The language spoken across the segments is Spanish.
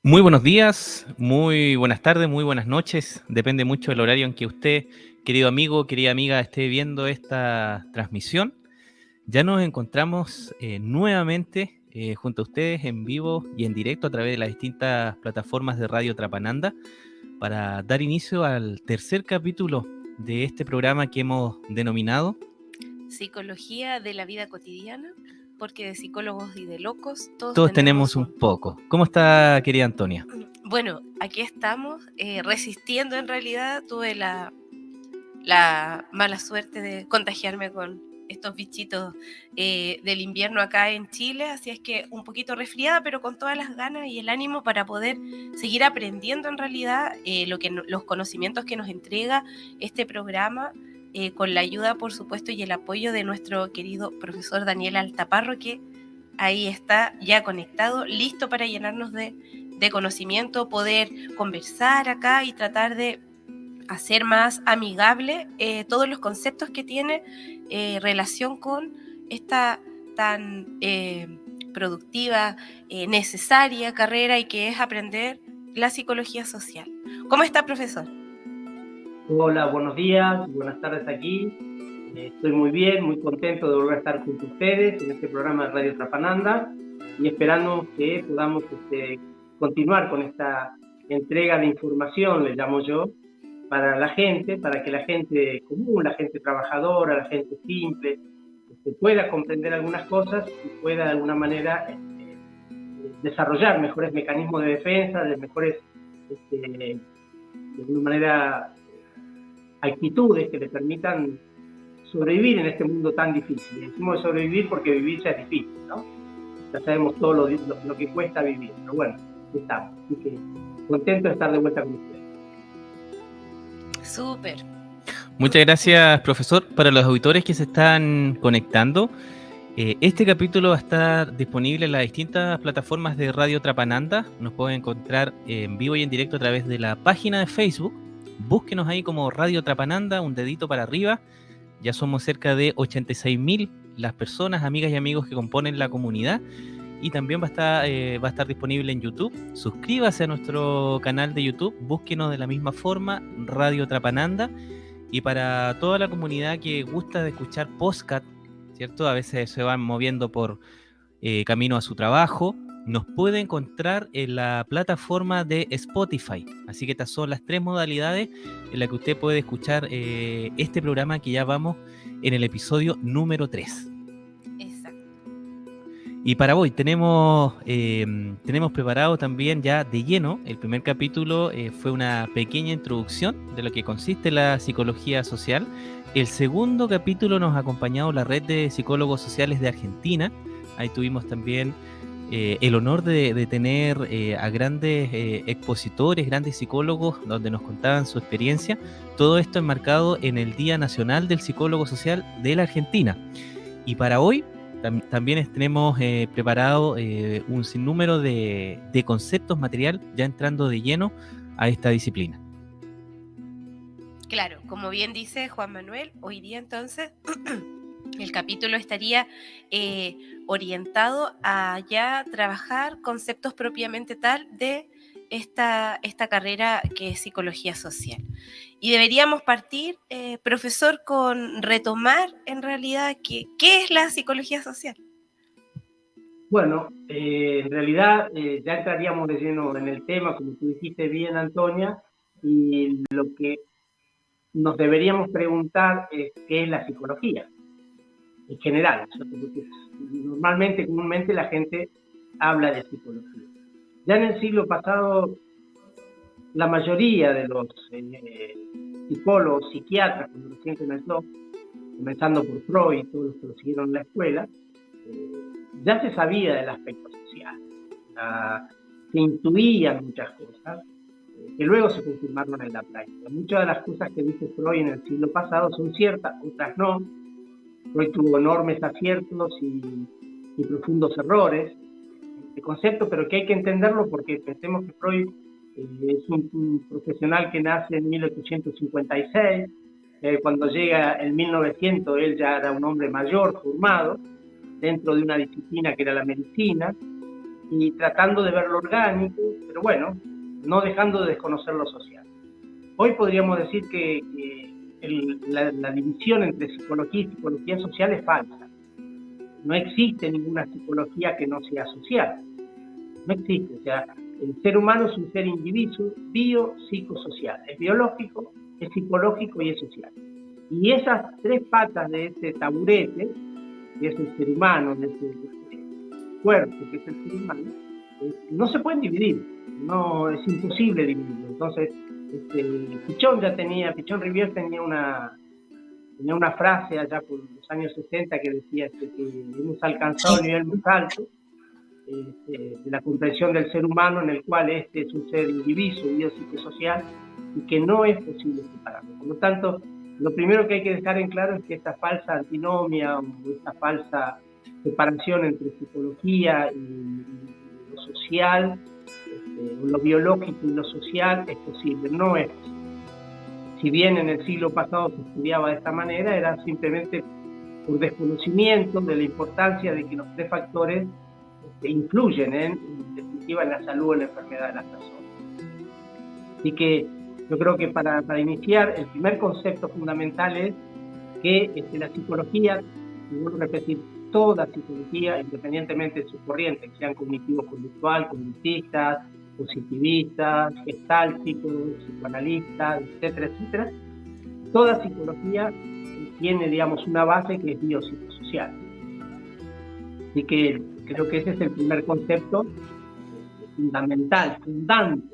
Muy buenos días, muy buenas tardes, muy buenas noches. Depende mucho del horario en que usted, querido amigo, querida amiga, esté viendo esta transmisión. Ya nos encontramos nuevamente junto a ustedes en vivo y en directo a través de las distintas plataformas de Radio Trapananda para dar inicio al tercer capítulo de este programa que hemos denominado Psicología de la vida cotidiana, porque de psicólogos y de locos Todos tenemos un poco. ¿Cómo está, querida Antonia? Bueno, aquí estamos resistiendo. En realidad tuve la mala suerte de contagiarme con estos bichitos del invierno acá en Chile, así es que un poquito resfriada, pero con todas las ganas y el ánimo para poder seguir aprendiendo en realidad los conocimientos que nos entrega este programa, con la ayuda, por supuesto, y el apoyo de nuestro querido profesor Daniel Altaparro, que ahí está ya conectado, listo para llenarnos de conocimiento, poder conversar acá y tratar de hacer más amigable todos los conceptos que tiene relación con esta tan productiva, necesaria carrera, y que es aprender la psicología social. ¿Cómo está, profesor? Hola, buenos días, buenas tardes aquí. Estoy muy bien, muy contento de volver a estar junto a ustedes en este programa de Radio Trapananda y esperando que podamos continuar con esta entrega de información, le llamo yo, para la gente, para que la gente común, la gente trabajadora, la gente simple, pueda comprender algunas cosas y pueda de alguna manera desarrollar mejores mecanismos de defensa, de mejores, de alguna manera, actitudes que le permitan sobrevivir en este mundo tan difícil. Decimos sobrevivir porque vivir ya es difícil, ¿no? Ya sabemos todo lo que cuesta vivir, pero bueno, aquí estamos. Así que contento de estar de vuelta con ustedes. Súper. Muchas gracias, profesor. Para los auditores que se están conectando, este capítulo va a estar disponible en las distintas plataformas de Radio Trapananda. Nos pueden encontrar en vivo y en directo a través de la página de Facebook. Búsquenos ahí como Radio Trapananda, un dedito para arriba. Ya somos cerca de 86.000 las personas, amigas y amigos que componen la comunidad. Y también va a estar disponible en YouTube. Suscríbase a nuestro canal de YouTube, búsquenos de la misma forma, Radio Trapananda. Y para toda la comunidad que gusta de escuchar podcast, ¿cierto? A veces se van moviendo por camino a su trabajo, nos puede encontrar en la plataforma de Spotify. Así que estas son las tres modalidades en las que usted puede escuchar este programa, que ya vamos en el episodio número 3. Exacto. Y para hoy tenemos preparado también ya de lleno. El primer capítulo fue una pequeña introducción de lo que consiste la psicología social. El segundo capítulo nos ha acompañado la Red de Psicólogos Sociales de Argentina. Ahí tuvimos también el honor de tener a grandes expositores, grandes psicólogos, donde nos contaban su experiencia. Todo esto enmarcado en el Día Nacional del Psicólogo Social de la Argentina. Y para hoy también tenemos preparado un sinnúmero de conceptos, material, ya entrando de lleno a esta disciplina. Claro, como bien dice Juan Manuel, hoy día entonces el capítulo estaría orientado a ya trabajar conceptos propiamente tal de esta carrera que es psicología social. Y deberíamos partir, profesor, con retomar en realidad qué es la psicología social. Bueno, en realidad ya entraríamos de lleno en el tema, como tú dijiste bien, Antonia, y lo que nos deberíamos preguntar es qué es la psicología en general, porque comúnmente la gente habla de psicología. Ya en el siglo pasado, la mayoría de los psicólogos, psiquiatras, cuando recién comenzando por Freud y todos los que lo siguieron en la escuela, ya se sabía del aspecto social, se intuían muchas cosas que luego se confirmaron en la práctica. Muchas de las cosas que dice Freud en el siglo pasado son ciertas, otras no. Freud tuvo enormes aciertos y profundos errores de concepto, pero que hay que entenderlo porque pensemos que Freud es un profesional que nace en 1856, cuando llega en 1900 él ya era un hombre mayor, formado, dentro de una disciplina que era la medicina, y tratando de ver lo orgánico, pero bueno, no dejando de desconocer lo social. Hoy podríamos decir que la división entre psicología y psicología social es falsa. No existe ninguna psicología que no sea social. No existe. O sea, el ser humano es un ser individuo, biopsicosocial. Es biológico, es psicológico y es social. Y esas tres patas de ese taburete, que es el ser humano, de ese cuerpo que es el ser humano, no se pueden dividir. No, es imposible dividirlo. Entonces, Pichón Rivière tenía una frase allá por los años 60 que decía que hemos alcanzado el nivel más alto de la comprensión del ser humano, en el cual este es un ser indiviso, biopsicosocial, y que no es posible separarlo. Por lo tanto, lo primero que hay que dejar en claro es que esta falsa antinomia o esta falsa separación entre psicología y lo social, o lo biológico y lo social, es posible, no es posible. Si bien en el siglo pasado se estudiaba de esta manera, era simplemente por desconocimiento de la importancia de que los tres factores influyen en definitiva en la salud o en la enfermedad de las personas. Así que yo creo que para iniciar, el primer concepto fundamental es que la psicología, y vuelvo a repetir, toda psicología, independientemente de sus corrientes, que sean cognitivo-conductual, conductistas, positivistas, gestálticos, psicoanalistas, etcétera, etcétera, toda psicología tiene, digamos, una base que es biopsicosocial. Así que creo que ese es el primer concepto fundamental, fundante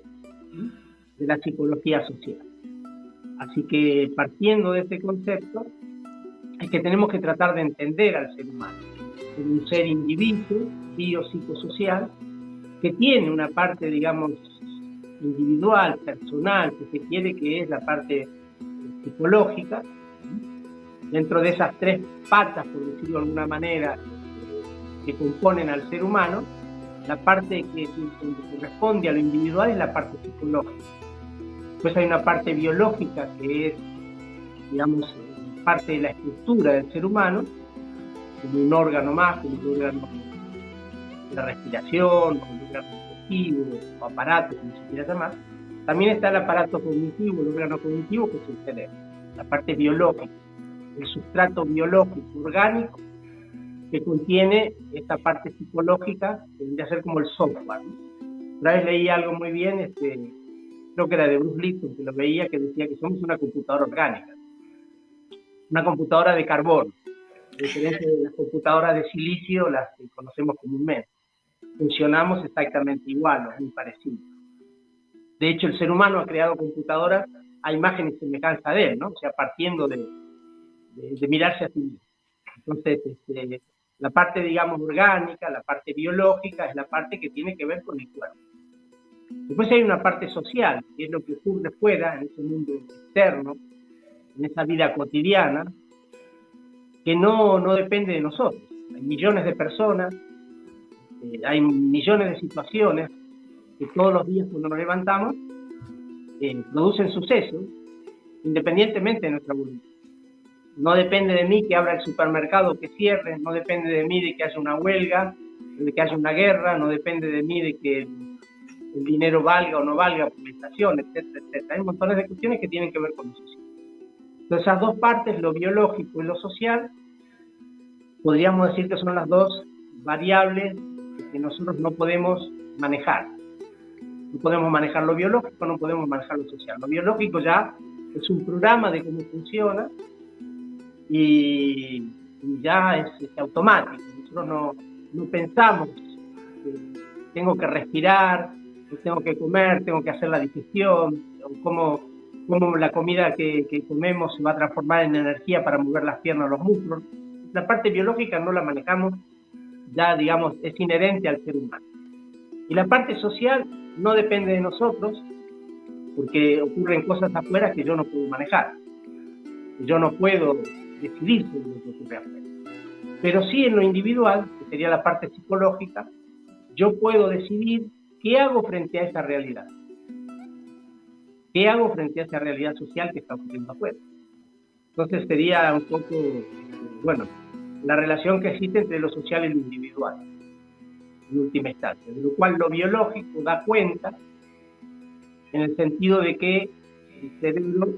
de la psicología social. Así que partiendo de este concepto, es que tenemos que tratar de entender al ser humano como un ser individuo, biopsicosocial, que tiene una parte, digamos, individual, personal, que se quiere, que es la parte psicológica. Dentro de esas tres patas, por decirlo de alguna manera, que componen al ser humano, la parte que corresponde a lo individual es la parte psicológica. Después hay una parte biológica que es, digamos, parte de la estructura del ser humano, como un órgano más, como un órgano de la respiración, como un órgano digestivo, o aparato, como se quiera llamar. También está el aparato cognitivo, el órgano cognitivo, que es el cerebro, la parte biológica, el sustrato biológico orgánico que contiene esta parte psicológica, que vendría a ser como el software, ¿no? Una vez leí algo muy bien, creo que era de Bruce Lipton, que lo veía, que decía que somos una computadora orgánica, una computadora de carbono, a diferencia de las computadoras de silicio, las que conocemos comúnmente. Funcionamos exactamente igual, o muy parecido. De hecho, el ser humano ha creado computadoras a imagen y semejanza de él, ¿no? O sea, partiendo de mirarse a sí mismo. Entonces, la parte, digamos, orgánica, la parte biológica, es la parte que tiene que ver con el cuerpo. Después hay una parte social, que es lo que ocurre fuera, en ese mundo externo, en esa vida cotidiana, que no depende de nosotros. Hay millones de personas, hay millones de situaciones que todos los días cuando nos levantamos producen sucesos, independientemente de nuestra voluntad. No depende de mí que abra el supermercado, que cierre, no depende de mí de que haya una huelga, de que haya una guerra, no depende de mí de que el dinero valga o no valga por la inflación, etcétera, etcétera. Hay montones de cuestiones que tienen que ver con lo social. Entonces, esas dos partes, lo biológico y lo social, podríamos decir que son las dos variables que nosotros no podemos manejar. No podemos manejar lo biológico, no podemos manejar lo social. Lo biológico ya es un programa de cómo funciona y ya es automático. Nosotros no pensamos que tengo que respirar, tengo que comer, tengo que hacer la digestión, cómo la comida que comemos se va a transformar en energía para mover las piernas o los músculos. La parte biológica no la manejamos, ya digamos, es inherente al ser humano. Y la parte social no depende de nosotros, porque ocurren cosas afuera que yo no puedo manejar. Yo no puedo decidir sobre lo que ocurre afuera. Pero sí en lo individual, que sería la parte psicológica, yo puedo decidir qué hago frente a esa realidad. ¿Qué hago frente a esa realidad social que está ocurriendo afuera? Entonces sería un poco, bueno, la relación que existe entre lo social y lo individual. en última instancia, de lo cual lo biológico da cuenta en el sentido de que el cerebro,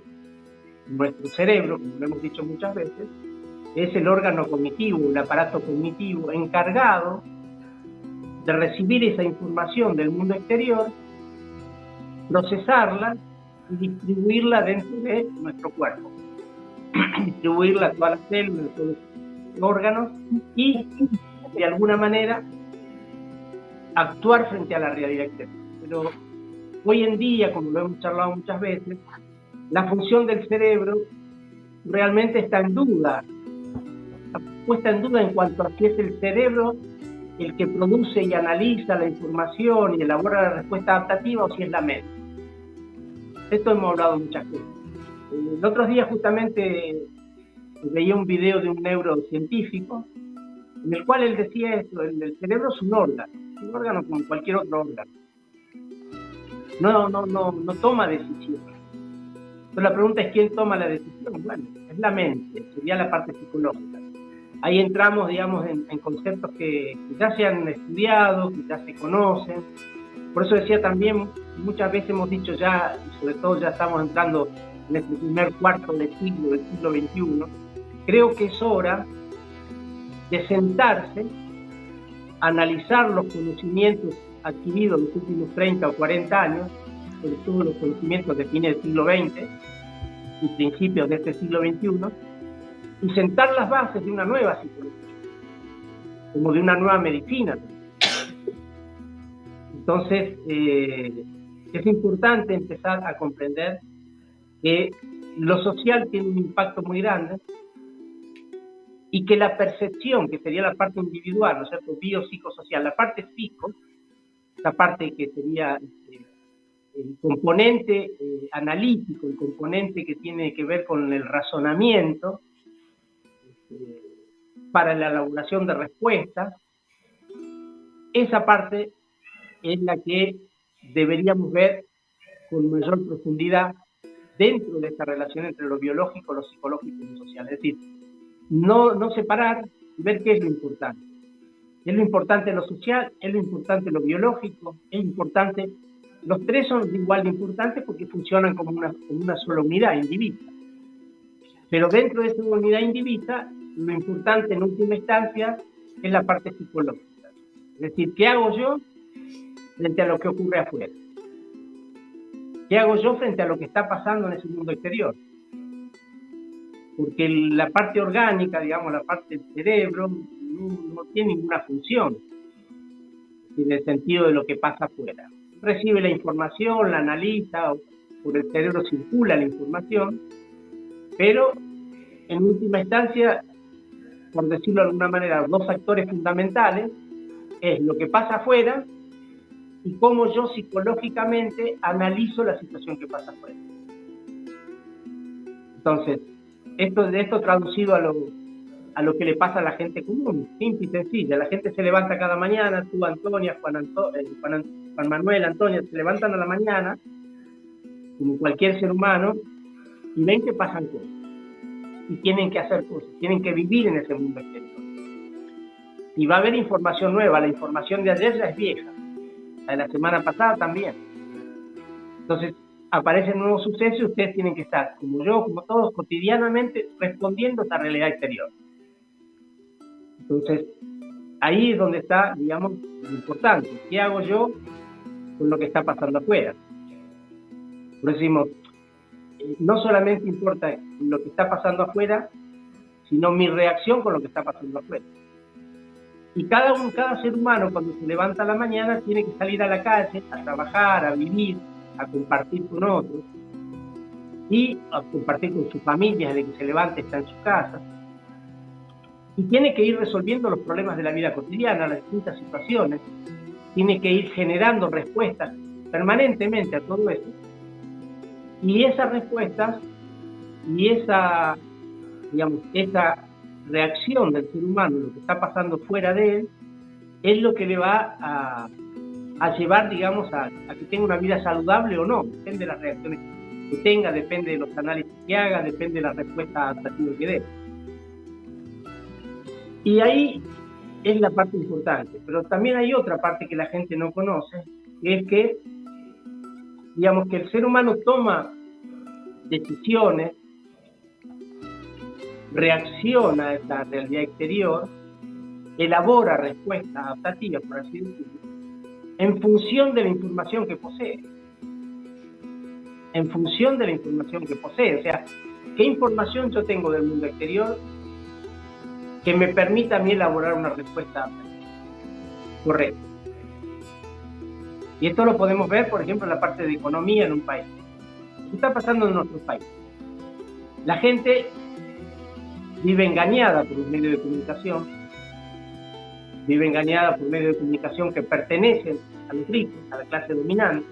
nuestro cerebro, como lo hemos dicho muchas veces, es el órgano cognitivo, el aparato cognitivo encargado de recibir esa información del mundo exterior, procesarla y distribuirla dentro de nuestro cuerpo. Distribuirla a todas las células, a todos los órganos y, de alguna manera, actuar frente a la realidad exterior. Pero hoy en día, como lo hemos charlado muchas veces, la función del cerebro realmente está en duda, puesta en duda en cuanto a si es el cerebro el que produce y analiza la información y elabora la respuesta adaptativa o si es la mente. Esto hemos hablado muchas veces. El otro día justamente veía un video de un neurocientífico en el cual él decía esto: el cerebro es un órgano como cualquier otro órgano. No toma decisiones. Entonces la pregunta es: ¿quién toma la decisión? Bueno, es la mente, sería la parte psicológica. Ahí entramos, digamos, en conceptos que ya se han estudiado, que ya se conocen. Por eso decía también, muchas veces hemos dicho ya, y sobre todo ya estamos entrando en este primer cuarto del siglo XXI, creo que es hora de sentarse, analizar los conocimientos adquiridos en los últimos 30 o 40 años, sobre todo los conocimientos de fines del siglo XX y principios de este siglo XXI, y sentar las bases de una nueva psicología, como de una nueva medicina. Entonces, es importante empezar a comprender que lo social tiene un impacto muy grande y que la percepción, que sería la parte individual, ¿no es cierto?, biopsicosocial, la parte psico, la parte que sería el componente analítico, el componente que tiene que ver con el razonamiento, para la elaboración de respuestas, esa parte es la que deberíamos ver con mayor profundidad dentro de esta relación entre lo biológico, lo psicológico y lo social. Es decir, no separar y ver qué es lo importante. Es lo importante lo social, es lo importante lo biológico, es importante. Los tres son igual de importantes porque funcionan como una sola unidad indivisa. Pero dentro de esa unidad indivisa, lo importante en última instancia es la parte psicológica. Es decir, ¿qué hago yo frente a lo que ocurre afuera? ¿Qué hago yo frente a lo que está pasando en ese mundo exterior? Porque la parte orgánica, digamos, la parte del cerebro, no tiene ninguna función en el sentido de lo que pasa afuera. Recibe la información, la analiza, por el cerebro circula la información, pero en última instancia, por decirlo de alguna manera, dos factores fundamentales es lo que pasa afuera y cómo yo psicológicamente analizo la situación que pasa afuera. Entonces, esto traducido a lo que le pasa a la gente común, simple y sencilla. La gente se levanta cada mañana, tú, Antonia, Juan Manuel, Antonia, se levantan a la mañana, como cualquier ser humano, y ven que pasan cosas. Y tienen que hacer cosas, tienen que vivir en ese mundo exterior. Y va a haber información nueva, la información de ayer ya es vieja, la de la semana pasada también. Entonces, aparecen nuevos sucesos y ustedes tienen que estar, como yo, como todos, cotidianamente respondiendo a esta realidad exterior. Entonces, ahí es donde está, digamos, lo importante. ¿Qué hago yo con lo que está pasando afuera? Por eso decimos, no solamente importa lo que está pasando afuera, sino mi reacción con lo que está pasando afuera. Y cada ser humano, cuando se levanta a la mañana, tiene que salir a la calle, a trabajar, a vivir, a compartir con otros, y a compartir con su familia desde que se levanta, está en su casa. Y tiene que ir resolviendo los problemas de la vida cotidiana, las distintas situaciones. Tiene que ir generando respuestas permanentemente a todo eso. Y esas respuestas y esa reacción del ser humano, lo que está pasando fuera de él, es lo que le va a llevar, digamos, a que tenga una vida saludable o no. Depende de las reacciones que tenga, depende de los análisis que haga, depende de la respuesta adaptativa que dé. Y ahí es la parte importante, pero también hay otra parte que la gente no conoce, que es que, digamos, que el ser humano toma decisiones, reacciona a esta realidad exterior, elabora respuestas adaptativas, por así decirlo, en función de la información que posee. En función de la información que posee. O sea, ¿qué información yo tengo del mundo exterior que me permita a mí elaborar una respuesta correcta? Y esto lo podemos ver, por ejemplo, en la parte de economía en un país. ¿Qué está pasando en nuestro país? La gente vive engañada por los medios de comunicación, vive engañada por medios de comunicación que pertenecen a los ricos, a la clase dominante.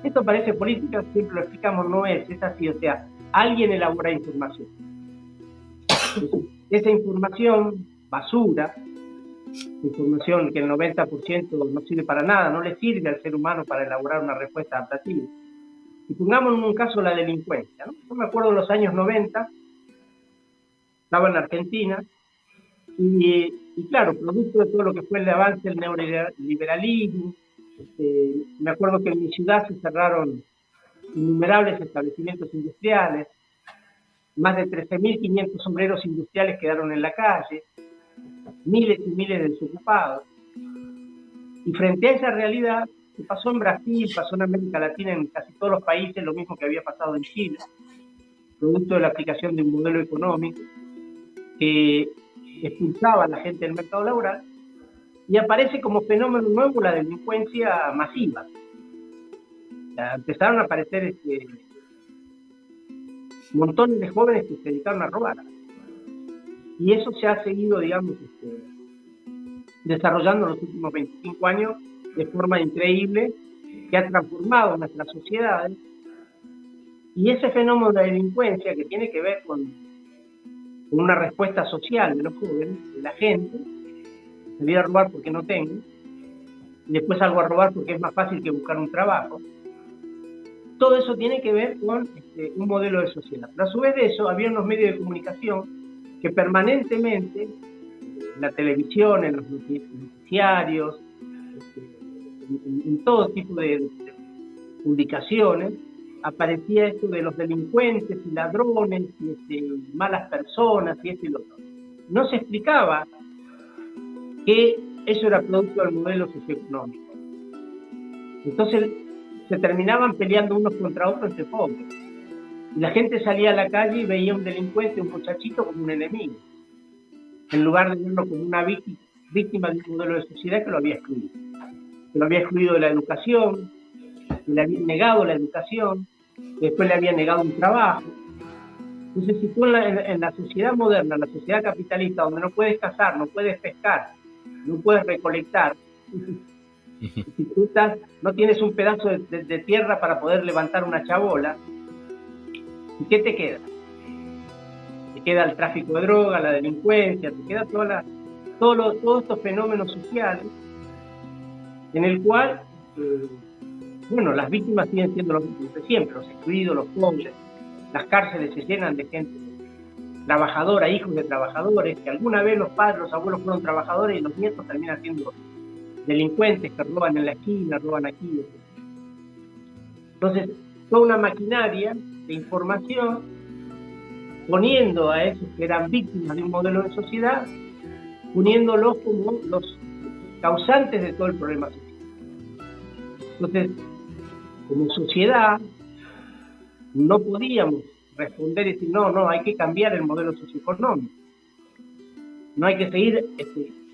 Esto parece política, siempre lo explicamos, no es así. O sea, alguien elabora información. Esa información, basura, información que el 90% no sirve para nada, no le sirve al ser humano para elaborar una respuesta adaptativa. Y pongamos en un caso la delincuencia, ¿no? Yo me acuerdo de los años 90, estaba en Argentina, y claro, producto de todo lo que fue el avance del neoliberalismo, me acuerdo que en mi ciudad se cerraron innumerables establecimientos industriales, más de 13.500 sombreros industriales quedaron en la calle, miles y miles de desocupados. Y frente a esa realidad, que pasó en Brasil, pasó en América Latina, en casi todos los países, lo mismo que había pasado en Chile, producto de la aplicación de un modelo económico que expulsaba a la gente del mercado laboral, y aparece como fenómeno nuevo la delincuencia masiva. Empezaron a aparecer montones de jóvenes que se dedicaron a robar. Y eso se ha seguido, digamos, desarrollando en los últimos 25 años de forma increíble, que ha transformado nuestras sociedades. Y ese fenómeno de la delincuencia, que tiene que ver con una respuesta social de los jóvenes, de la gente, salir a robar porque no tengo, y después salgo a robar porque es más fácil que buscar un trabajo. Todo eso tiene que ver con un modelo de sociedad. Pero a su vez de eso, había unos medios de comunicación que permanentemente, en la televisión, en los noticiarios, en todo tipo de publicaciones, aparecía esto de los delincuentes y ladrones y malas personas y esto y lo otro. No se explicaba que eso era producto del modelo socioeconómico. Entonces se terminaban peleando unos contra otros entre pobres. Y la gente salía a la calle y veía un delincuente, un muchachito, como un enemigo, en lugar de verlo como una víctima de un modelo de sociedad que lo había excluido. Que lo había excluido de la educación, que le había negado la educación, que después le había negado un trabajo. Entonces, si tú en la sociedad moderna, en la sociedad capitalista, donde no puedes cazar, no puedes pescar, no puedes recolectar, si tú no tienes un pedazo de tierra para poder levantar una chabola, ¿y qué te queda? Te queda el tráfico de droga, la delincuencia, te queda todos estos fenómenos sociales en el cual, bueno, las víctimas siguen siendo los mismos de siempre, los excluidos, los pobres. Las cárceles se llenan de gente trabajadora, hijos de trabajadores, que alguna vez los padres, los abuelos fueron trabajadores y los nietos terminan siendo delincuentes que roban en la esquina, roban aquí. Entonces, toda una maquinaria de información poniendo a esos que eran víctimas de un modelo de sociedad, poniéndolos como los causantes de todo el problema social. Entonces, como sociedad, no podíamos responder y decir, no, hay que cambiar el modelo socioeconómico. No hay que seguir,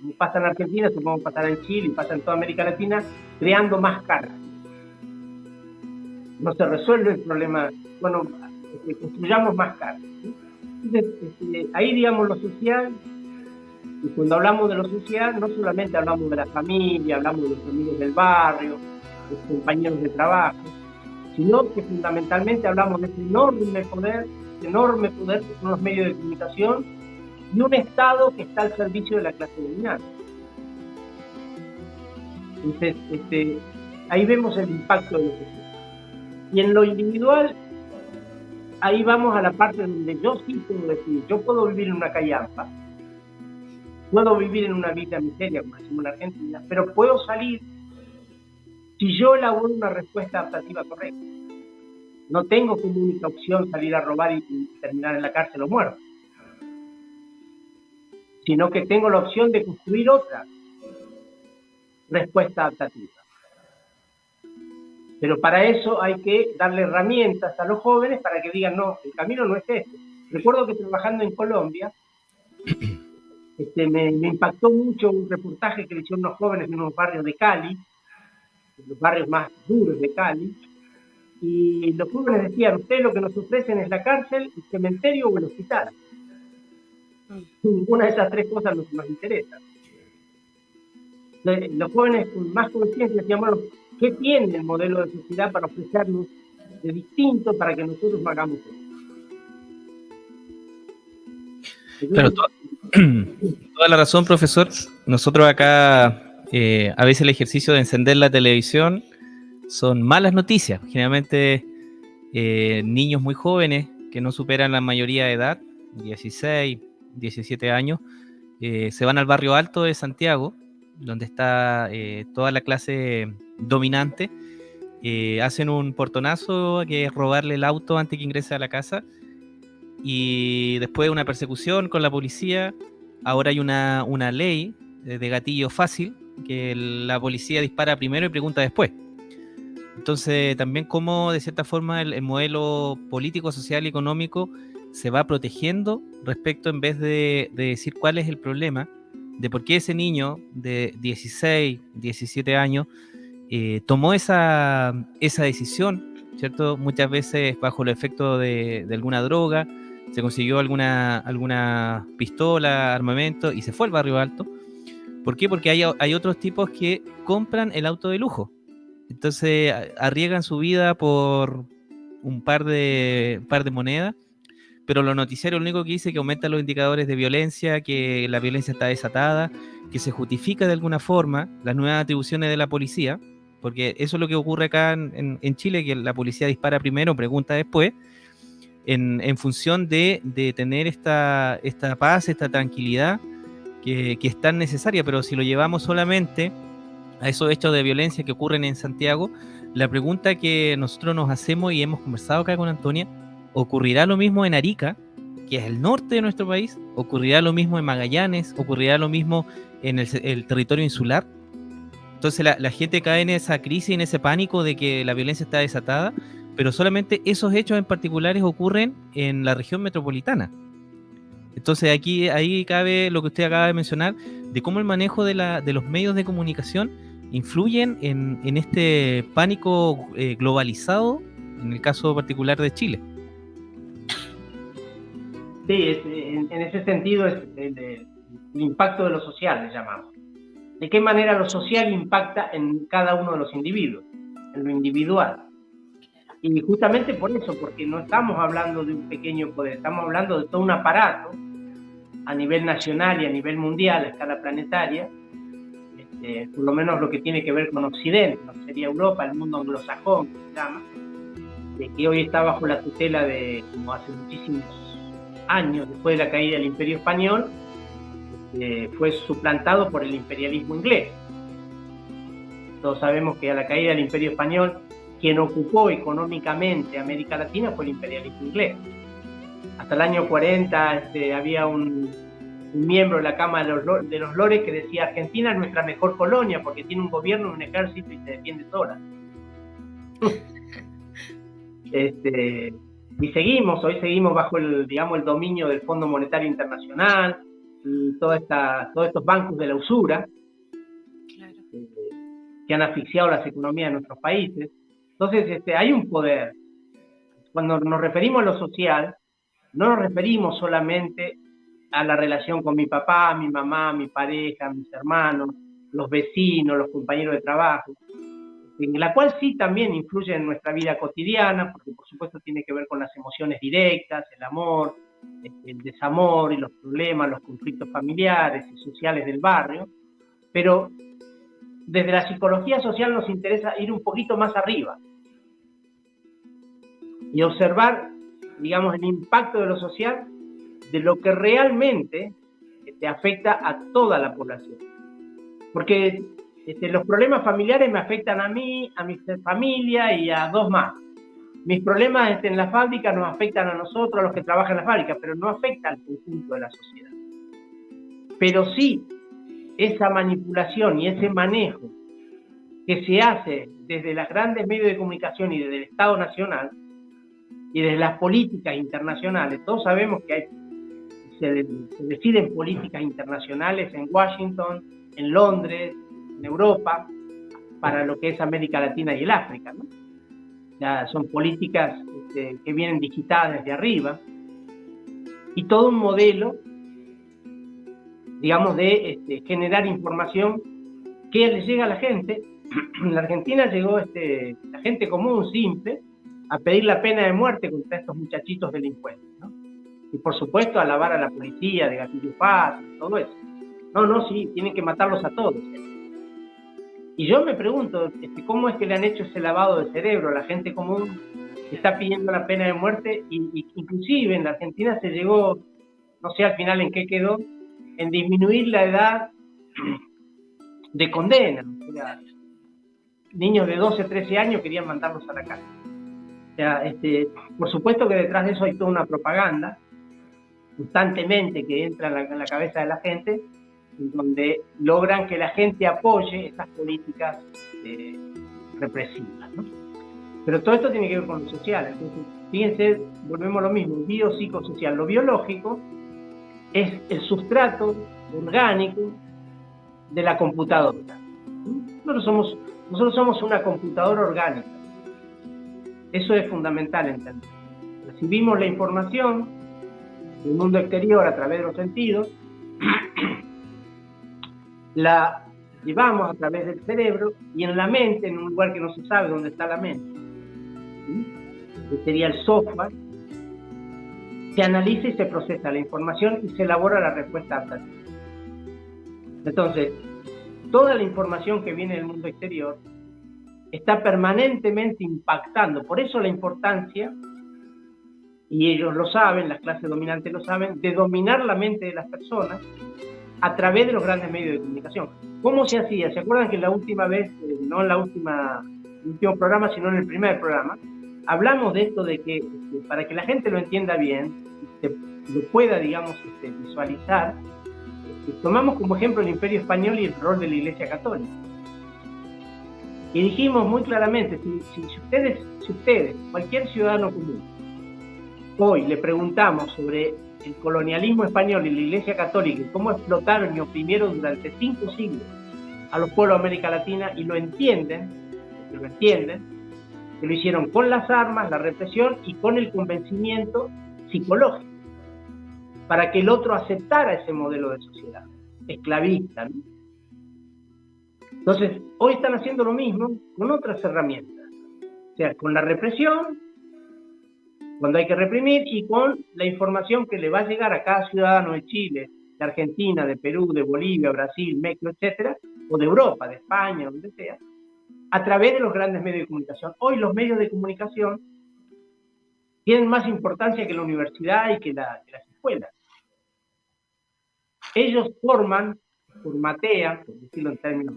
como pasa en Argentina, supongo que pasará en Chile y pasa en toda América Latina, creando más cargas. No se resuelve el problema, bueno, construyamos más cargas. Entonces, ahí digamos lo social, y cuando hablamos de lo social, no solamente hablamos de la familia, hablamos de los amigos del barrio, de los compañeros de trabajo, sino que fundamentalmente hablamos de ese enorme poder que son los medios de comunicación y un Estado que está al servicio de la clase dominante. Entonces, ahí vemos el impacto de lo social. Y en lo individual, ahí vamos a la parte donde yo sí puedo decir, yo puedo vivir en una callampa, puedo vivir en una vida miseria, como decimos en Argentina, pero puedo salir si yo elaboro una respuesta adaptativa correcta. No tengo como única opción salir a robar y terminar en la cárcel o muerto, sino que tengo la opción de construir otra respuesta adaptativa. Pero para eso hay que darle herramientas a los jóvenes para que digan, no, el camino no es este. Recuerdo que trabajando en Colombia, me impactó mucho un reportaje que le hicieron unos jóvenes de unos barrios de Cali, los barrios más duros de Cali, y los jóvenes decían, ustedes lo que nos ofrecen es la cárcel, el cementerio o el hospital. Ninguna de esas tres cosas nos interesa. Los jóvenes con más conciencia decían, bueno, ¿qué tiene el modelo de sociedad para ofrecernos de distinto para que nosotros hagamos eso? Claro, toda la razón, profesor. Nosotros acá, a veces el ejercicio de encender la televisión son malas noticias. Generalmente niños muy jóvenes que no superan la mayoría de edad, 16, 17 años, se van al barrio alto de Santiago, donde está toda la clase dominante, hacen un portonazo que es robarle el auto antes que ingrese a la casa, y después de una persecución con la policía, ahora hay una ley de gatillo fácil, que la policía dispara primero y pregunta después. Entonces también como de cierta forma el modelo político, social y económico se va protegiendo respecto, en vez de decir cuál es el problema, de por qué ese niño de 16, 17 años tomó esa decisión, ¿cierto? Muchas veces bajo el efecto de alguna droga, se consiguió alguna pistola, armamento y se fue al barrio alto. ¿Por qué? Porque hay otros tipos que compran el auto de lujo. Entonces arriesgan su vida por un par de monedas, pero los noticiarios lo único que dice es que aumentan los indicadores de violencia, que la violencia está desatada, que se justifica de alguna forma las nuevas atribuciones de la policía, porque eso es lo que ocurre acá en Chile, que la policía dispara primero, pregunta después, en función de tener esta paz, esta tranquilidad que es tan necesaria. Pero si lo llevamos solamente a esos hechos de violencia que ocurren en Santiago, la pregunta que nosotros nos hacemos y hemos conversado acá con Antonia, ¿ocurrirá lo mismo en Arica, que es el norte de nuestro país? ¿Ocurrirá lo mismo en Magallanes? ¿Ocurrirá lo mismo en el territorio insular? Entonces la gente cae en esa crisis, en ese pánico de que la violencia está desatada, pero solamente esos hechos en particulares ocurren en la región metropolitana. Entonces ahí cabe lo que usted acaba de mencionar, de cómo el manejo de los medios de comunicación influyen en este pánico globalizado, en el caso particular de Chile. Sí, en ese sentido es el impacto de lo social, le llamamos. ¿De qué manera lo social impacta en cada uno de los individuos, en lo individual? Y justamente por eso, porque no estamos hablando de un pequeño poder, estamos hablando de todo un aparato a nivel nacional y a nivel mundial, a escala planetaria, por lo menos lo que tiene que ver con Occidente, lo que sería Europa, el mundo anglosajón, que se llama, que hoy está bajo la tutela de, como hace muchísimos años, después de la caída del Imperio Español, fue suplantado por el imperialismo inglés. Todos sabemos que a la caída del Imperio Español, quien ocupó económicamente América Latina fue el imperialismo inglés. Hasta el año 40 había un miembro de la Cámara de los Lores que decía: Argentina es nuestra mejor colonia porque tiene un gobierno y un ejército y se defiende sola. Y hoy seguimos bajo el dominio del Fondo Monetario Internacional y todos estos bancos de la usura, claro, que han asfixiado las economías de nuestros países. Entonces hay un poder. Cuando nos referimos a lo social, no nos referimos solamente a la relación con mi papá, mi mamá, mi pareja, mis hermanos, los vecinos, los compañeros de trabajo, en la cual sí también influye en nuestra vida cotidiana, porque por supuesto tiene que ver con las emociones directas, el amor, el desamor y los problemas, los conflictos familiares y sociales del barrio, pero desde la psicología social nos interesa ir un poquito más arriba y observar, el impacto de lo social, de lo que realmente afecta a toda la población. Porque los problemas familiares me afectan a mí, a mi familia y a dos más. Mis problemas en la fábrica nos afectan a nosotros, a los que trabajan en la fábrica, pero no afecta al conjunto de la sociedad. Pero sí, esa manipulación y ese manejo que se hace desde los grandes medios de comunicación y desde el Estado Nacional y desde las políticas internacionales, todos sabemos que se deciden políticas internacionales en Washington, en Londres, en Europa, para lo que es América Latina y el África, ¿no? Ya son políticas que vienen digitadas desde arriba, y todo un modelo, digamos, de generar información que le llega a la gente. En la Argentina llegó la gente común, simple, a pedir la pena de muerte contra estos muchachitos delincuentes, ¿no? Y por supuesto a alabar a la policía de Gatillo Fácil, todo eso. No, sí, tienen que matarlos a todos. Y yo me pregunto, ¿cómo es que le han hecho ese lavado de cerebro a la gente común que está pidiendo la pena de muerte? Y inclusive en la Argentina se llegó, no sé al final en qué quedó, en disminuir la edad de condena. O sea, niños de 12, 13 años querían mandarlos a la cárcel. O sea, por supuesto que detrás de eso hay toda una propaganda constantemente que entra en la cabeza de la gente, en donde logran que la gente apoye estas políticas represivas, ¿no? Pero todo esto tiene que ver con lo social. Entonces, fíjense, volvemos a lo mismo, biopsicosocial. Lo biológico es el sustrato orgánico de la computadora. Nosotros somos una computadora orgánica. Eso es fundamental entender. Recibimos la información del mundo exterior a través de los sentidos, la llevamos a través del cerebro y en la mente, en un lugar que no se sabe dónde está la mente, ¿sí? Que sería el software, se analiza y se procesa la información y se elabora la respuesta adaptativa. Entonces, toda la información que viene del mundo exterior está permanentemente impactando. Por eso la importancia, y ellos lo saben, las clases dominantes lo saben, de dominar la mente de las personas a través de los grandes medios de comunicación. ¿Cómo se hacía? ¿Se acuerdan que la última vez, no en el último programa, sino en el primer programa, hablamos de esto de que para que la gente lo entienda bien, lo pueda, digamos, visualizar, tomamos como ejemplo el Imperio Español y el rol de la Iglesia Católica. Y dijimos muy claramente, si ustedes, cualquier ciudadano común, hoy le preguntamos sobre el colonialismo español y la Iglesia Católica y cómo explotaron y oprimieron durante 5 siglos a los pueblos de América Latina, y lo entienden, que lo hicieron con las armas, la represión y con el convencimiento psicológico, para que el otro aceptara ese modelo de sociedad esclavista, ¿no? Entonces, hoy están haciendo lo mismo con otras herramientas, o sea, con la represión, cuando hay que reprimir, y con la información que le va a llegar a cada ciudadano de Chile, de Argentina, de Perú, de Bolivia, Brasil, México, etcétera, o de Europa, de España, donde sea, a través de los grandes medios de comunicación. Hoy los medios de comunicación tienen más importancia que la universidad y que las escuelas. Ellos formatean, por decirlo en términos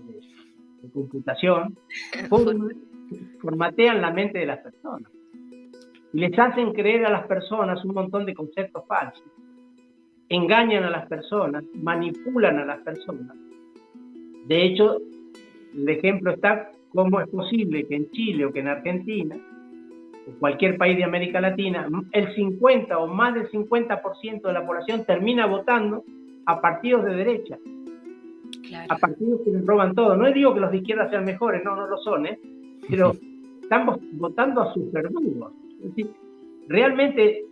de computación, formatean la mente de las personas. Y les hacen creer a las personas un montón de conceptos falsos. Engañan a las personas, manipulan a las personas. De hecho, el ejemplo está cómo es posible que en Chile o que en Argentina, o cualquier país de América Latina, el 50 o más del 50% de la población termina votando a partidos de derecha. Claro. A partidos que les roban todo. No digo que los de izquierda sean mejores, no lo son, pero están votando a sus verdugos. Es decir, realmente,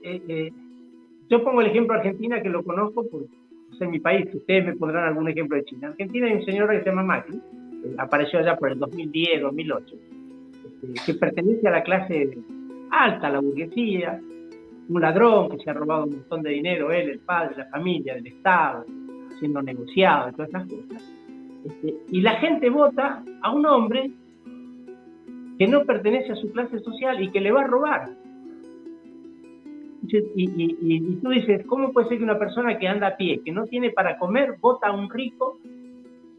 yo pongo el ejemplo de Argentina, que lo conozco porque es mi país, ustedes me pondrán algún ejemplo de Chile. En Argentina hay un señor que se llama Macri, apareció allá por el 2010, 2008, que pertenece a la clase alta, a la burguesía, un ladrón que se ha robado un montón de dinero, él, el padre, la familia, del Estado, siendo negociado y todas esas cosas. Y la gente vota a un hombre que no pertenece a su clase social y que le va a robar. Y tú dices, ¿cómo puede ser que una persona que anda a pie, que no tiene para comer, vota a un rico?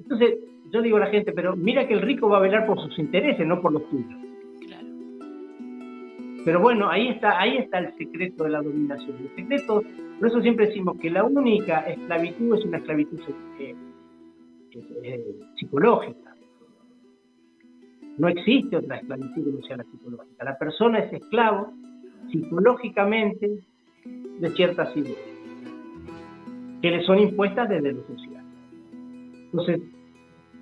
Entonces, yo digo a la gente, pero mira que el rico va a velar por sus intereses, no por los tuyos. Claro. Pero bueno, ahí está el secreto de la dominación. El secreto, por eso siempre decimos que la única esclavitud es una esclavitud psicológica. No existe otra esclavitud que no sea la psicológica. La persona es esclavo psicológicamente de ciertas ideas que le son impuestas desde lo social. Entonces,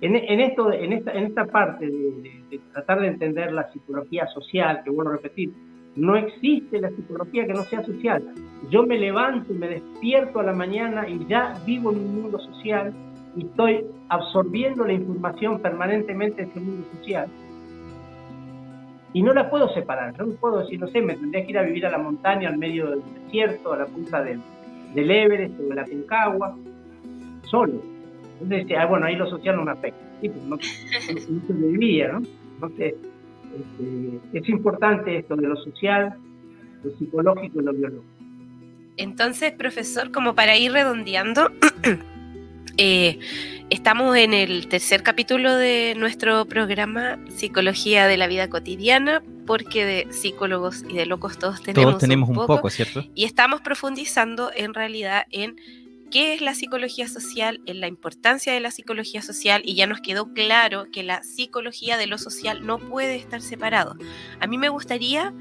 en esta parte de tratar de entender la psicología social, que vuelvo a repetir, no existe la psicología que no sea social. Yo me levanto y me despierto a la mañana y ya vivo en un mundo social y estoy absorbiendo la información permanentemente de ese mundo social y no la puedo separar. Yo no puedo decir, no sé, me tendría que ir a vivir a la montaña, al medio del desierto, a la punta del Everest o de la Aconcagua, solo. Entonces, bueno, ahí lo social no me afecta. Sí, pero no se vivía, ¿no? Entonces, es importante esto de lo social, lo psicológico y lo biológico. Entonces, profesor, como para ir redondeando, estamos en el tercer capítulo de nuestro programa Psicología de la Vida Cotidiana, porque de psicólogos y de locos todos tenemos un poco, ¿cierto? Y estamos profundizando en realidad en qué es la psicología social, en la importancia de la psicología social, y ya nos quedó claro que la psicología de lo social no puede estar separado. A mí me gustaría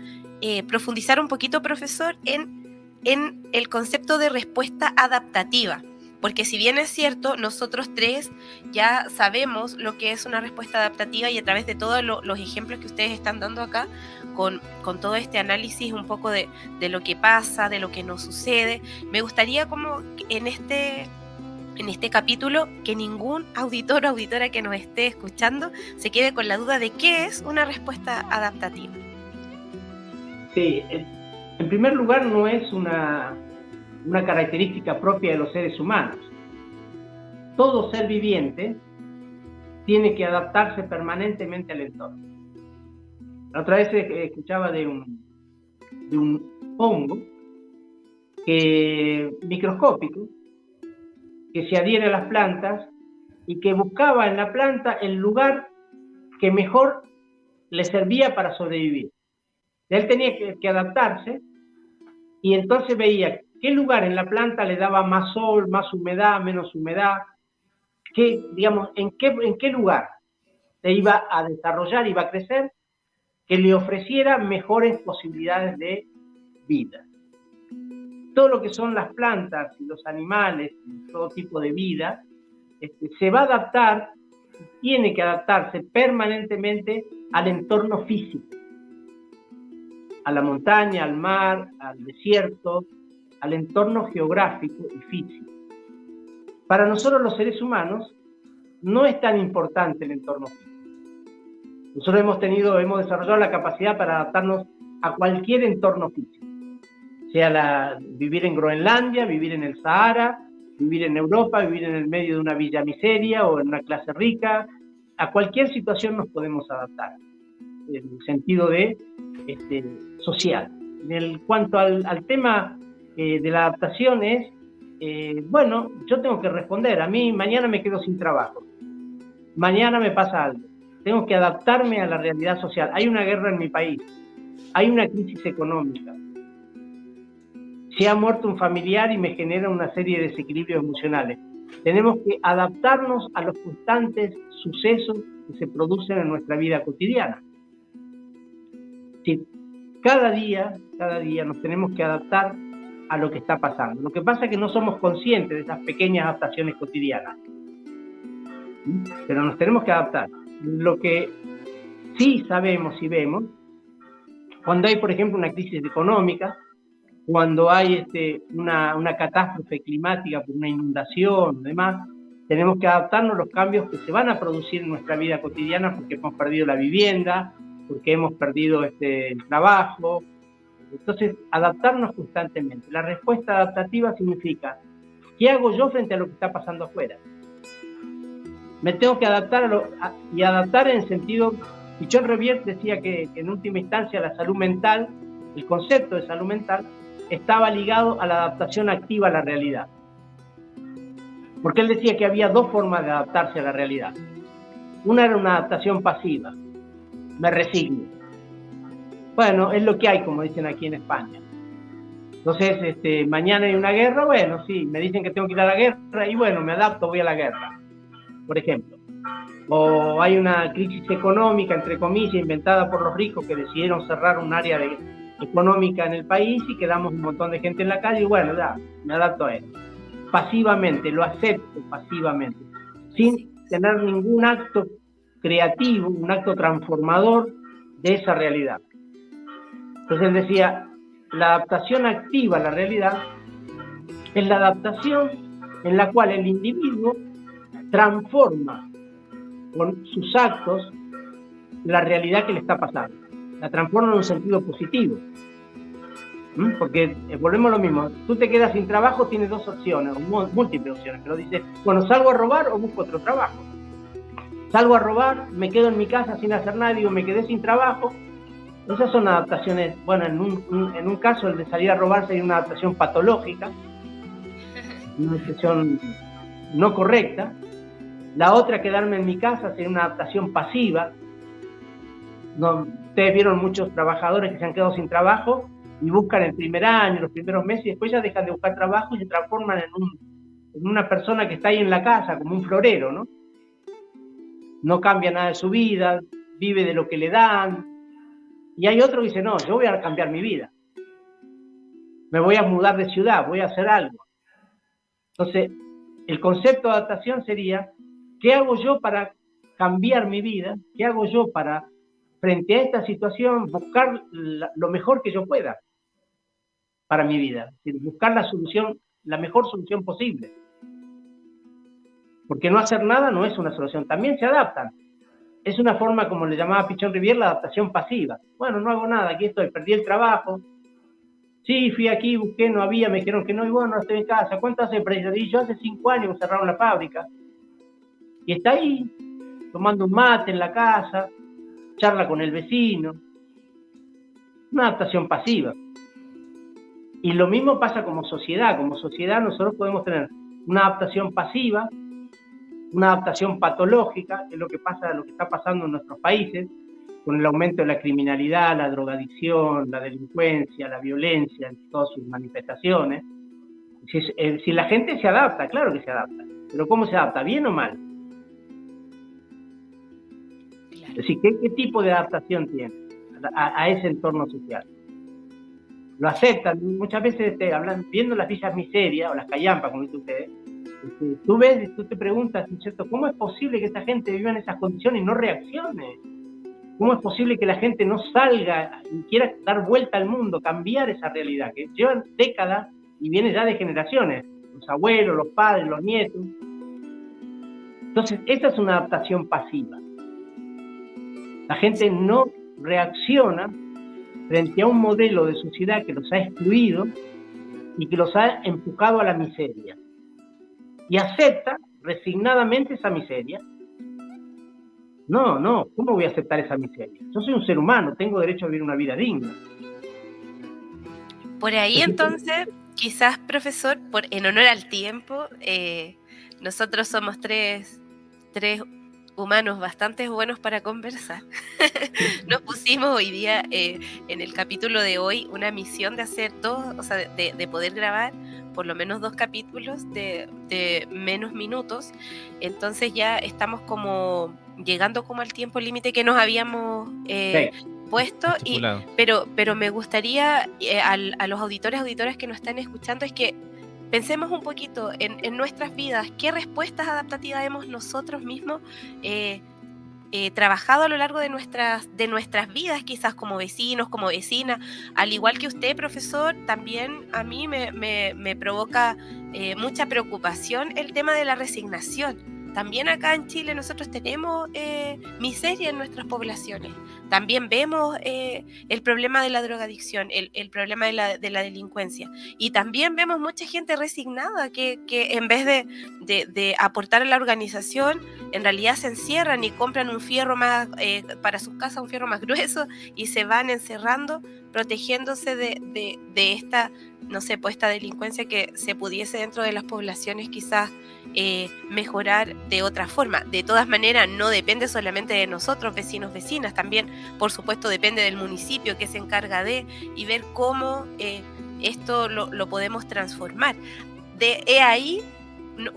profundizar un poquito, profesor, en el concepto de respuesta adaptativa, porque si bien es cierto, nosotros tres ya sabemos lo que es una respuesta adaptativa y a través de todos los ejemplos que ustedes están dando acá, con todo este análisis un poco de lo que pasa, de lo que nos sucede, me gustaría como en este capítulo que ningún auditor o auditora que nos esté escuchando se quede con la duda de qué es una respuesta adaptativa. Sí, en primer lugar no es una característica propia de los seres humanos. Todo ser viviente tiene que adaptarse permanentemente al entorno. La otra vez escuchaba de un hongo microscópico que se adhiere a las plantas y que buscaba en la planta el lugar que mejor le servía para sobrevivir. Él tenía que adaptarse y entonces veía qué lugar en la planta le daba más sol, más humedad, menos humedad, en qué lugar se iba a desarrollar, iba a crecer, que le ofreciera mejores posibilidades de vida. Todo lo que son las plantas y los animales, y todo tipo de vida, se va a adaptar, tiene que adaptarse permanentemente al entorno físico, a la montaña, al mar, al desierto, al entorno geográfico y físico. Para nosotros los seres humanos no es tan importante el entorno físico. Nosotros hemos desarrollado la capacidad para adaptarnos a cualquier entorno físico, sea vivir en Groenlandia, vivir en el Sahara, vivir en Europa, vivir en el medio de una villa miseria o en una clase rica. A cualquier situación nos podemos adaptar, en el sentido de social. En cuanto al tema de la adaptación bueno, yo tengo que responder. A mí mañana me quedo sin trabajo, mañana me pasa algo, tengo que adaptarme a la realidad social. Hay una guerra en mi país, hay una crisis económica, se ha muerto un familiar y me genera una serie de desequilibrios emocionales. Tenemos que adaptarnos a los constantes sucesos que se producen en nuestra vida cotidiana. Sí, cada día nos tenemos que adaptar a lo que está pasando. Lo que pasa es que no somos conscientes de esas pequeñas adaptaciones cotidianas, pero nos tenemos que adaptar. Lo que sí sabemos y vemos, cuando hay, por ejemplo, una crisis económica, cuando hay una catástrofe climática por una inundación y demás, tenemos que adaptarnos a los cambios que se van a producir en nuestra vida cotidiana porque hemos perdido la vivienda, porque hemos perdido el trabajo. Entonces, adaptarnos constantemente. La respuesta adaptativa significa, ¿qué hago yo frente a lo que está pasando afuera? Me tengo que adaptar y adaptar en el sentido, Michel Revier decía que en última instancia la salud mental, el concepto de salud mental, estaba ligado a la adaptación activa a la realidad. Porque él decía que había dos formas de adaptarse a la realidad. Una era una adaptación pasiva, me resigno. Bueno, es lo que hay, como dicen aquí en España. Entonces, mañana hay una guerra, bueno, sí, me dicen que tengo que ir a la guerra y bueno, me adapto, voy a la guerra, por ejemplo. O hay una crisis económica, entre comillas, inventada por los ricos que decidieron cerrar un área económica en el país y quedamos un montón de gente en la calle y bueno, ya, me adapto a eso. Pasivamente, lo acepto pasivamente, sin tener ningún acto creativo, un acto transformador de esa realidad. Entonces él decía, la adaptación activa a la realidad es la adaptación en la cual el individuo transforma con sus actos la realidad que le está pasando. La transforma en un sentido positivo. Porque volvemos a lo mismo. Tú te quedas sin trabajo, tienes dos opciones, o múltiples opciones. Pero dices, bueno, ¿salgo a robar o busco otro trabajo? Salgo a robar, me quedo en mi casa sin hacer nada, digo, me quedé sin trabajo. Esas son adaptaciones, bueno, en un caso el de salir a robar sería una adaptación patológica, una adaptación no correcta. La otra, quedarme en mi casa, sería una adaptación pasiva. No, ustedes vieron muchos trabajadores que se han quedado sin trabajo y buscan el primer año, los primeros meses, y después ya dejan de buscar trabajo y se transforman en una persona que está ahí en la casa, como un florero, ¿no? No cambia nada de su vida, vive de lo que le dan. Y hay otro que dice, no, yo voy a cambiar mi vida. Me voy a mudar de ciudad, voy a hacer algo. Entonces, el concepto de adaptación sería, ¿qué hago yo para cambiar mi vida? ¿Qué hago yo para, frente a esta situación, buscar lo mejor que yo pueda para mi vida? Es decir, buscar la solución, la mejor solución posible. Porque no hacer nada no es una solución. También se adaptan. Es una forma, como le llamaba Pichón Rivière, la adaptación pasiva. Bueno, no hago nada, aquí estoy, perdí el trabajo. Sí, fui aquí, busqué, no había, me dijeron que no, y bueno, estoy en casa. ¿Cuánto hace? Yo hace 5 años cerraron la fábrica. Y está ahí, tomando un mate en la casa, charla con el vecino. Una adaptación pasiva. Y lo mismo pasa como sociedad. Como sociedad nosotros podemos tener una adaptación pasiva, una adaptación patológica, que es lo que está pasando en nuestros países, con el aumento de la criminalidad, la drogadicción, la delincuencia, la violencia, en todas sus manifestaciones. Si la gente se adapta, claro que se adapta, pero ¿cómo se adapta? ¿Bien o mal? Es decir, ¿qué tipo de adaptación tiene a ese entorno social? Lo aceptan, muchas veces hablan, viendo las villas miserias, o las callampas, como dicen ustedes, tú ves, tú te preguntas, ¿cierto? ¿Cómo es posible que esta gente viva en esas condiciones y no reaccione? ¿Cómo es posible que la gente no salga y quiera dar vuelta al mundo, cambiar esa realidad que llevan décadas y viene ya de generaciones? Los abuelos, los padres, los nietos. Entonces, esa es una adaptación pasiva. La gente no reacciona frente a un modelo de sociedad que los ha excluido y que los ha empujado a la miseria. Y acepta resignadamente esa miseria. No, ¿cómo voy a aceptar esa miseria? Yo soy un ser humano, tengo derecho a vivir una vida digna. Por ahí entonces, quizás, profesor, en honor al tiempo, nosotros somos tres humanos bastante buenos para conversar. Nos pusimos hoy día, en el capítulo de hoy, una misión de hacer de poder grabar por lo menos 2 capítulos de menos minutos. Entonces ya estamos como llegando como al tiempo límite que nos habíamos puesto, pero me gustaría a los auditoras que nos están escuchando es que pensemos un poquito en nuestras vidas, qué respuestas adaptativas hemos nosotros mismos trabajado a lo largo de nuestras vidas, quizás como vecinos, como vecinas. Al igual que usted, profesor, también a mí me provoca mucha preocupación el tema de la resignación. también acá en Chile nosotros tenemos miseria en nuestras poblaciones. También vemos el problema de la drogadicción, el problema de la delincuencia. Y también vemos mucha gente resignada que en vez de aportar a la organización, en realidad se encierran y compran un fierro más para sus casas, un fierro más grueso, y se van encerrando, protegiéndose de esta, no sé, pues esta delincuencia que se pudiese dentro de las poblaciones quizás mejorar de otra forma. De todas maneras, no depende solamente de nosotros, vecinos, vecinas, también, por supuesto, depende del municipio que se encarga y ver cómo esto lo podemos transformar. Ahí,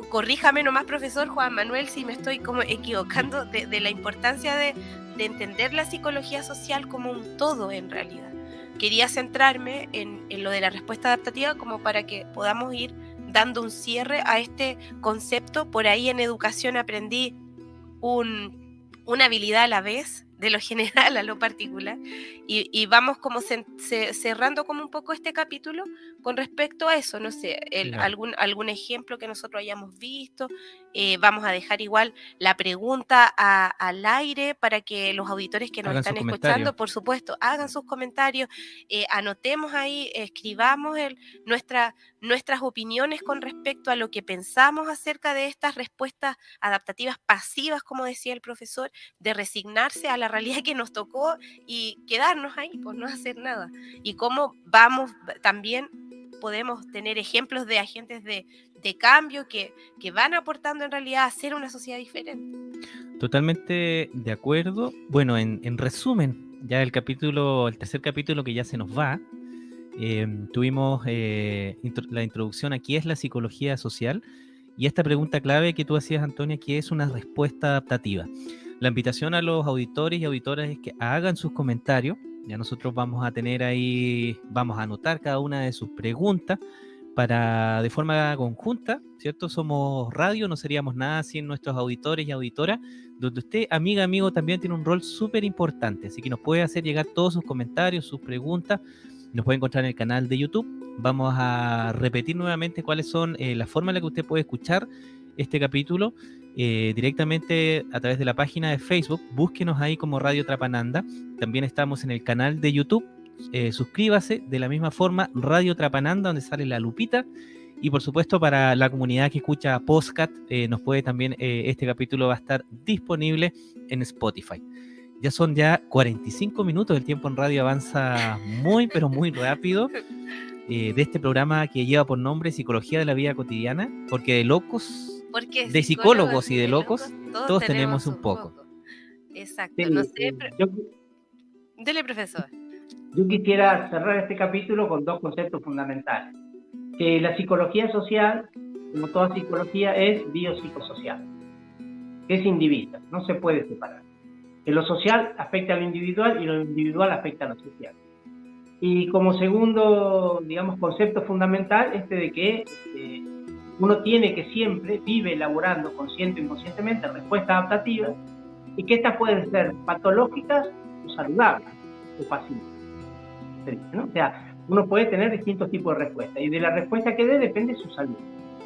corríjame nomás, profesor Juan Manuel, si me estoy como equivocando, de la importancia de entender la psicología social como un todo en realidad. Quería centrarme en lo de la respuesta adaptativa como para que podamos ir dando un cierre a este concepto. Por ahí en educación aprendí una habilidad a la vez, de lo general a lo particular, y vamos como cerrando como un poco este capítulo con respecto a eso, no sé, algún ejemplo que nosotros hayamos visto. Vamos a dejar igual la pregunta al aire para que los auditores que nos están escuchando, por supuesto, hagan sus comentarios, anotemos ahí, escribamos nuestras opiniones con respecto a lo que pensamos acerca de estas respuestas adaptativas pasivas, como decía el profesor, de resignarse a la realidad que nos tocó y quedarnos ahí, pues no hacer nada. Y cómo también podemos tener ejemplos de agentes de cambio que van aportando en realidad a hacer una sociedad diferente. Totalmente de acuerdo. Bueno, en resumen, ya el tercer capítulo que ya se nos va, tuvimos la introducción a qué es la psicología social y esta pregunta clave que tú hacías, Antonia, que es una respuesta adaptativa. La invitación a los auditores y auditoras es que hagan sus comentarios. Ya nosotros vamos a tener ahí, vamos a anotar cada una de sus preguntas para de forma conjunta, ¿cierto? Somos radio, no seríamos nada sin nuestros auditores y auditoras, donde usted, amiga, amigo, también tiene un rol súper importante, así que nos puede hacer llegar todos sus comentarios, sus preguntas, nos puede encontrar en el canal de YouTube. Vamos a repetir nuevamente cuáles son las formas en las que usted puede escuchar este capítulo directamente a través de la página de Facebook. Búsquenos ahí como Radio Trapananda. También estamos en el canal de YouTube. Suscríbase de la misma forma, Radio Trapananda, donde sale la lupita. Y por supuesto, para la comunidad que escucha podcast, nos puede también, este capítulo va a estar disponible en Spotify. Ya son 45 minutos, el tiempo en radio avanza muy, pero muy rápido. De este programa que lleva por nombre Psicología de la Vida Cotidiana, porque de locos, de psicólogos y de locos, todos tenemos un poco. Exacto, sí, no sé, dele, profesor. Yo quisiera cerrar este capítulo con dos conceptos fundamentales. Que la psicología social, como toda psicología, es biopsicosocial, que es indivisa, no se puede separar. Que lo social afecta a lo individual y lo individual afecta a lo social. Y como segundo, digamos, concepto fundamental, de que uno tiene que siempre vive elaborando consciente o inconscientemente respuestas adaptativas y que estas pueden ser patológicas o saludables o pasivas, ¿no? O sea, uno puede tener distintos tipos de respuestas y de la respuesta que dé depende su salud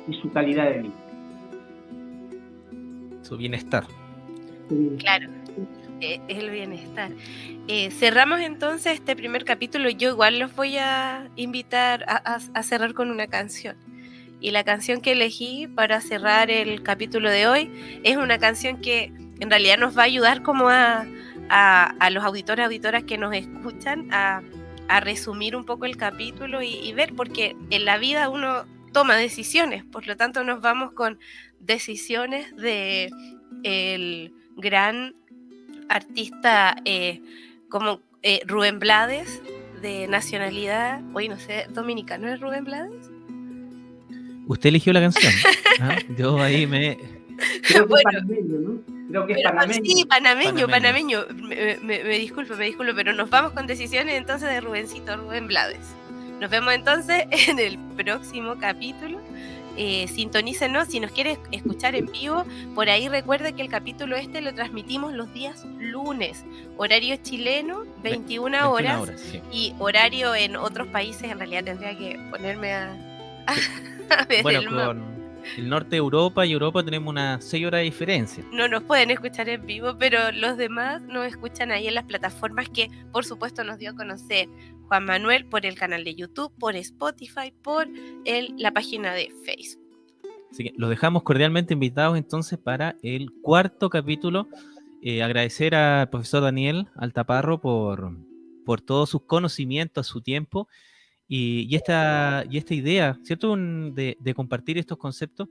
y su calidad de vida. Su bienestar. Claro, el bienestar. Cerramos entonces este primer capítulo. Yo igual los voy a invitar a cerrar con una canción. Y la canción que elegí para cerrar el capítulo de hoy es una canción que en realidad nos va a ayudar como a los auditores, auditoras que nos escuchan a resumir un poco el capítulo y ver, porque en la vida uno toma decisiones, por lo tanto nos vamos con decisiones de el gran artista como Rubén Blades, de nacionalidad, hoy no sé, dominicano, ¿es Rubén Blades? Usted eligió la canción. Yo ahí me... Creo que es panameño, ¿no? Creo que es panameño. Sí, panameño. Me disculpo, pero nos vamos con decisiones entonces de Rubén Blades. Nos vemos entonces en el próximo capítulo. Sintonícenos si nos quiere escuchar en vivo. Por ahí recuerde que el capítulo lo transmitimos los días lunes, horario chileno, 21 horas, sí. Y horario en otros países, en realidad tendría que ponerme a ver bueno, el mapa. el norte de Europa y Europa tenemos unas 6 horas de diferencia. No nos pueden escuchar en vivo, pero los demás nos escuchan ahí en las plataformas que, por supuesto, nos dio a conocer Juan Manuel por el canal de YouTube, por Spotify, por la página de Facebook. Así que los dejamos cordialmente invitados entonces para el 4º capítulo. Agradecer al profesor Daniel Altaparro por todos sus conocimientos, su tiempo y esta idea, ¿cierto? De compartir estos conceptos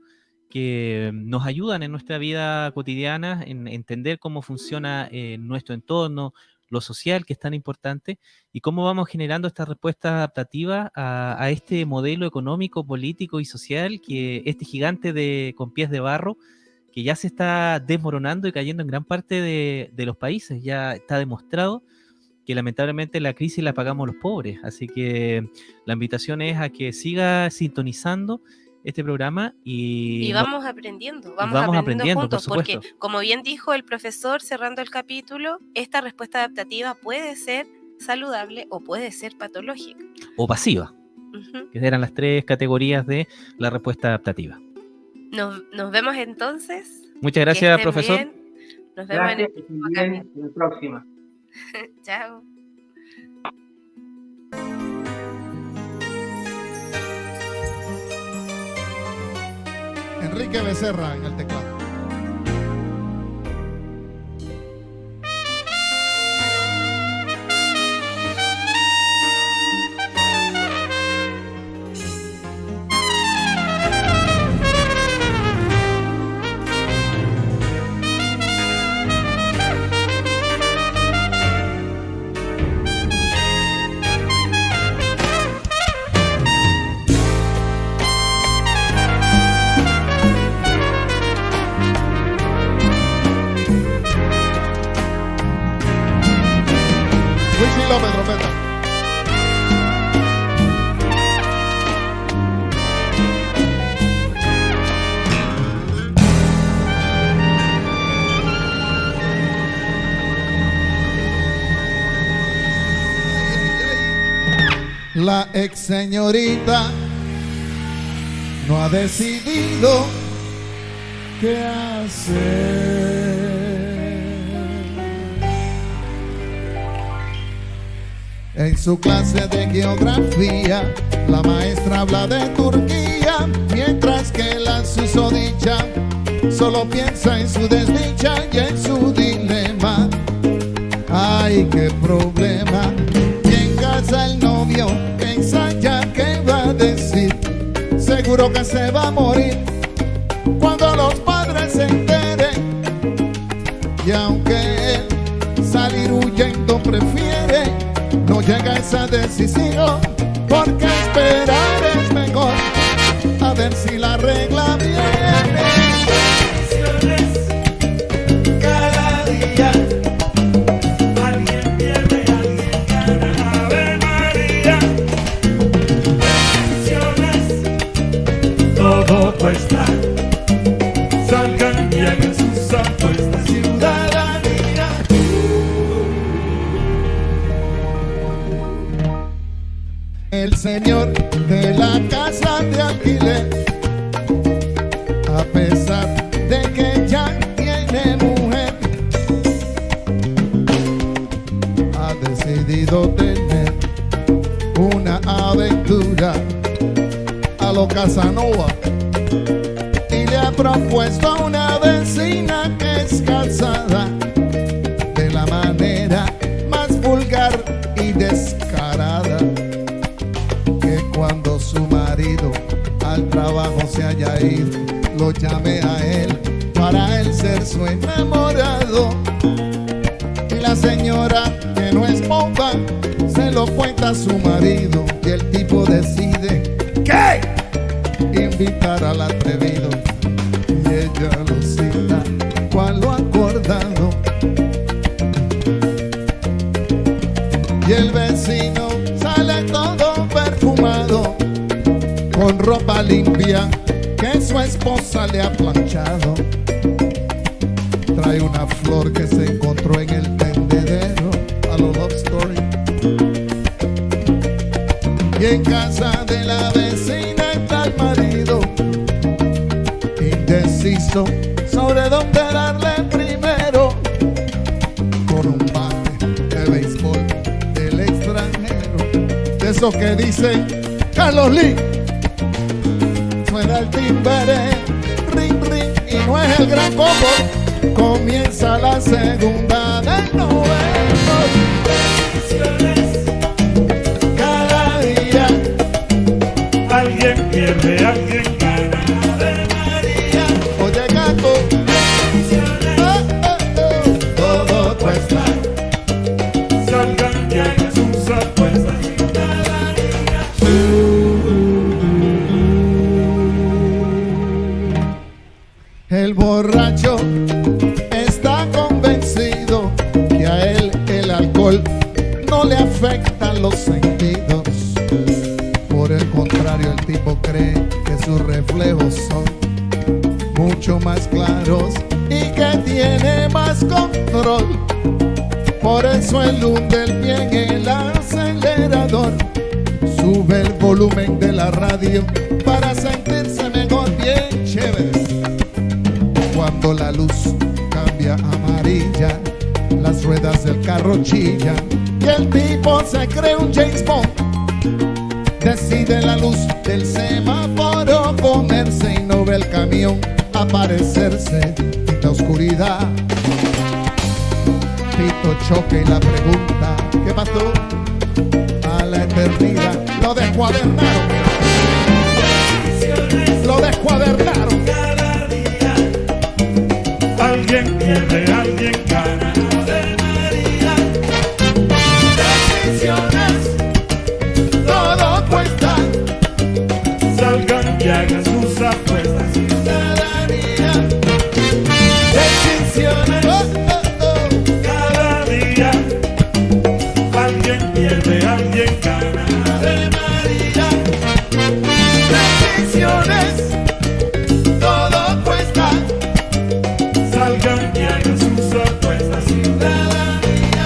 que nos ayudan en nuestra vida cotidiana, en entender cómo funciona nuestro entorno, lo social, que es tan importante, y cómo vamos generando esta respuesta adaptativa a este modelo económico, político y social, que este gigante con pies de barro, que ya se está desmoronando y cayendo en gran parte de los países. Ya está demostrado que lamentablemente la crisis la pagamos los pobres. Así que la invitación es a que siga sintonizando este programa y vamos aprendiendo juntos, porque como bien dijo el profesor cerrando el capítulo, esta respuesta adaptativa puede ser saludable o puede ser patológica. O pasiva, que eran las 3 categorías de la respuesta adaptativa. Nos vemos entonces. Muchas gracias, profesor. Bien. Nos vemos en la próxima. Chao. Enrique Becerra en el teclado. López, trompeta. La ex señorita no ha decidido qué hacer. En su clase de geografía, la maestra habla de Turquía, mientras que la susodicha solo piensa en su desdicha y en su dilema. Ay, qué problema. Y en casa el novio ensaya qué va a decir. Seguro que se va a morir cuando los padres se enteren. Y aunque él salir huyendo prefiere, no llega a esa decisión, porque esperar es mejor, a ver si la regla viene. Cada día alguien pierde, alguien gana. Ave María. Bendiciones, todo cuesta. Salgan bien en sus apuestas, ciudadanía. El señor de la casa de alquiler, a pesar de que ya tiene mujer, ha decidido tener una aventura a lo Casanova y le ha propuesto a una vecina que es casada de la manera más vulgar y descarada. Cuando su marido al trabajo se haya ido, lo llame a él para él ser su enamorado. Y la señora, que no es boba, se lo cuenta a su marido y el tipo decide ¿qué? Invitar al atrevido. Y ella lo cita cual lo acordado. Y el vecino sale todo perfumado, con ropa limpia que su esposa le ha planchado. Trae una flor que se encontró en el tendedero, a lo Love Story. Y en casa de la vecina está el marido, indeciso sobre dónde darle primero, con un bate de béisbol del extranjero, de esos que dicen Carlos Lee. Suena el timbre, ring ring, y no es el gran combo. Comienza la segunda del noveno. Cada día alguien pierde, alguien gana. Ave María. Oye gato, todo cuesta. Salgan ya en sus apuestas. El borracho está convencido que a él el alcohol no le afecta los sentidos. Por el contrario, el tipo cree que sus reflejos son mucho más claros y que tiene más control. Por eso él hunde el pie en el acelerador, sube el volumen de la radio para sentirse mejor, bien chévere. Cuando la luz cambia a amarilla, las ruedas del carro chillan y el tipo se cree un James Bond. Decide la luz del semáforo ponerse y no ve el camión aparecerse en la oscuridad. Tito choca y la pregunta, ¿qué pasó? A la eternidad lo descuadernaron. Lo descuadernaron. Alguien pierde, alguien gana. Ave María. Decisiones, todo cuesta. Salgan y hagan sus apuestas. Cada día. Decisiones, Cada día alguien pierde, alguien gana. Ave María. Decisiones, todo cuesta. Salgan y hagan sus apuestas. Cada día.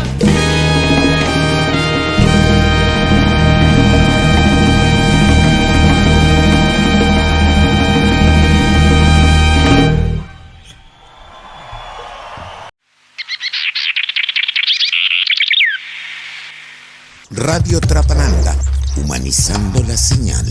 Radio Trapananda, humanizando la señal.